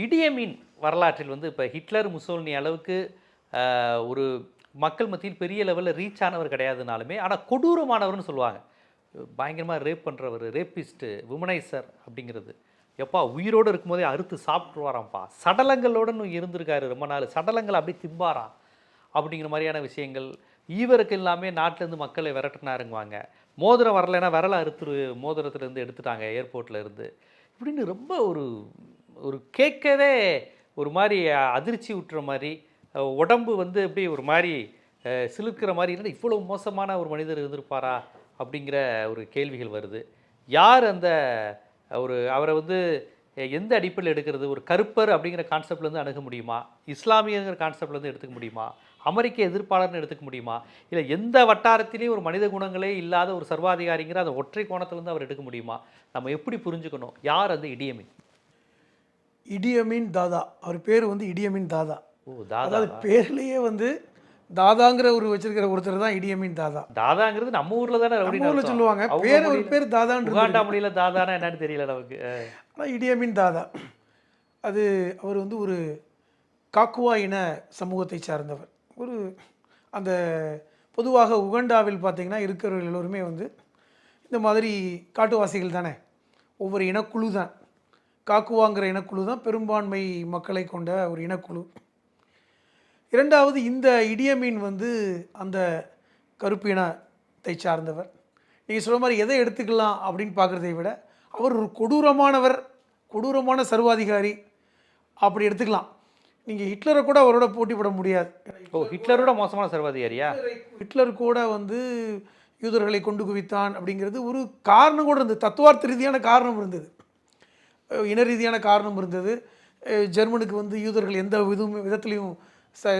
இடியமீன் வரலாற்றில் வந்து இப்போ ஹிட்லர் முசோலினி அளவுக்கு ஒரு மக்கள் மத்தியில் பெரிய லெவலில் ரீச் ஆனவர் கிடையாதுனாலுமே ஆனால் கொடூரமானவர்னு சொல்லுவாங்க. பயங்கரமாக ரேப் பண்ணுறவர், ரேப்பிஸ்ட்டு, விமனைசர் அப்படிங்கிறது. எப்பா உயிரோடு இருக்கும்போதே அறுத்து சாப்பிட்ருவாராம்ப்பா, சடலங்களோடு இருந்திருக்காரு ரொம்ப நாள், சடலங்கள் அப்படி திம்பாராம் அப்படிங்கிற மாதிரியான விஷயங்கள். ஈவருக்கு எல்லாமே நாட்டிலேருந்து மக்களை விரட்டினாருங்குவாங்க. மோதிரம் வரலைன்னா விரலை மோதிரத்துலேருந்து எடுத்துட்டாங்க ஏர்போர்ட்டில் இருந்து. இப்படின்னு ரொம்ப ஒரு ஒரு கேட்கவே ஒரு மாதிரி அதிர்ச்சி விட்டுற மாதிரி, உடம்பு வந்து எப்படி ஒரு மாதிரி சிலுக்கிற மாதிரி, இல்லை இவ்வளோ மோசமான ஒரு மனிதர் இருந்திருப்பாரா அப்படிங்கிற ஒரு கேள்விகள் வருது. யார் அந்த அவரை வந்து எந்த அடிப்படையில் எடுக்கிறது? ஒரு கருப்பர் அப்படிங்கிற கான்செப்ட்லேருந்து அணுக முடியுமா? இஸ்லாமியங்கிற கான்செப்ட்லேருந்து எடுத்துக்க முடியுமா? அமெரிக்க எதிர்ப்பாளர்னு எடுத்துக்க முடியுமா? இல்லை எந்த வட்டாரத்திலேயும் ஒரு மனித குணங்களே இல்லாத ஒரு சர்வாதிகாரிங்கிற அந்த ஒற்றை கோணத்திலேருந்து அவர் எடுக்க முடியுமா? நம்ம எப்படி புரிஞ்சுக்கணும் யார் அந்த இடியமீன்? இடியமீன் தாதா, அவர் பேர் வந்து இடியமீன் தாதா. ஓ தாதா. அதாவது பேர்லேயே வந்து தாதாங்கிற ஒரு வச்சிருக்கிற ஒருத்தர் தான் இடியமீன் தாதா. தாதாங்கிறது நம்ம ஊரில் தானே ஊரில் சொல்லுவாங்க. பேர் ஒரு பேர் தாதான். உகாண்டா மொழியில் தாதானா என்னன்னு தெரியல நமக்கு. ஆனால் இடியமீன் தாதா அது அவர் வந்து ஒரு காக்குவா இன சமூகத்தை சார்ந்தவர். ஒரு அந்த பொதுவாக உகண்டாவில் பார்த்திங்கன்னா இருக்கிறவர்கள் எல்லோருமே வந்து இந்த மாதிரி காட்டுவாசிகள் தானே, ஒவ்வொரு இனக்குழு தான். காக்குவாங்கிற இனக்குழு தான் பெரும்பான்மை மக்களை கொண்ட ஒரு இனக்குழு. இரண்டாவது இந்த இடியமீன் வந்து அந்த கருப்பு இனத்தை சார்ந்தவர். நீங்கள் சொல்ல மாதிரி எதை எடுத்துக்கலாம் அப்படின்னு பார்க்குறதை விட அவர் ஒரு கொடூரமானவர், கொடூரமான சர்வாதிகாரி அப்படி எடுத்துக்கலாம். நீங்கள் ஹிட்லரை கூட அவரோட போட்டி போட முடியாது. ஓ ஹிட்லரோட மோசமான சர்வாதிகாரியா? ஹிட்லர் கூட வந்து யூதர்களை கொண்டு குவித்தான் அப்படிங்கிறது ஒரு காரணம் கூட இருந்தது, தத்துவார்த்த ரீதியான காரணம் இருந்தது, இன ரீதியான காரணம் இருந்தது. ஜெர்மனுக்கு வந்து யூதர்கள் எந்த விதத்துலையும்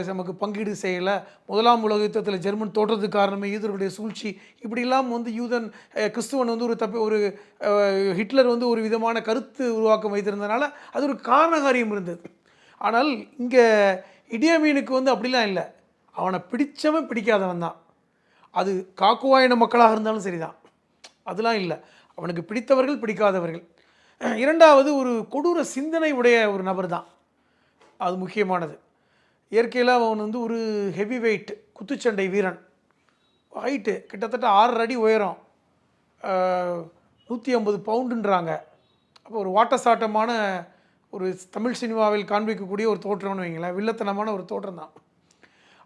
நமக்கு பங்கீடு செய்யலை. முதலாம் உலக யுத்தத்தில் ஜெர்மன் தோற்றதுக்கு காரணமே யூதர்களுடைய சூழ்ச்சி. இப்படிலாம் வந்து கிறிஸ்துவன் வந்து ஒரு ஹிட்லர் வந்து ஒரு விதமான கருத்து உருவாக்கம் வைத்திருந்தனால அது ஒரு காரணகாரியம் இருந்தது. ஆனால் இங்கே இடியமீனுக்கு வந்து அப்படிலாம் இல்லை. அவனை பிடிச்சவன் பிடிக்காதவன் தான். அது காக்குவாயின மக்களாக இருந்தாலும் சரிதான், அதெல்லாம் இல்லை. அவனுக்கு பிடித்தவர்கள் பிடிக்காதவர்கள். இரண்டாவது ஒரு கொடூர சிந்தனை உடைய ஒரு நபர் தான், அது முக்கியமானது. இயற்கையில் அவன் வந்து ஒரு ஹெவி வெயிட் குத்துச்சண்டை வீரன். ஹைட்டு கிட்டத்தட்ட 6 அடி உயரம், 150 பவுண்டுன்றாங்க. அப்போ ஒரு வாட்டசாட்டமான ஒரு தமிழ் சினிமாவில் காண்பிக்கக்கூடிய ஒரு தோற்றம்னு வைங்களேன், வில்லத்தனமான ஒரு தோற்றம் தான்.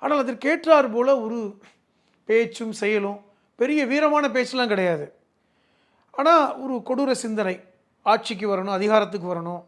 ஆனால் அதற்கேற்றார் போல் ஒரு பேச்சும் செயலும், பெரிய வீரமான பேச்செலாம் கிடையாது. ஆனால் ஒரு கொடூர சிந்தனை, ஆட்சிக்கு வரணும், அதிகாரத்துக்கு வரணும்,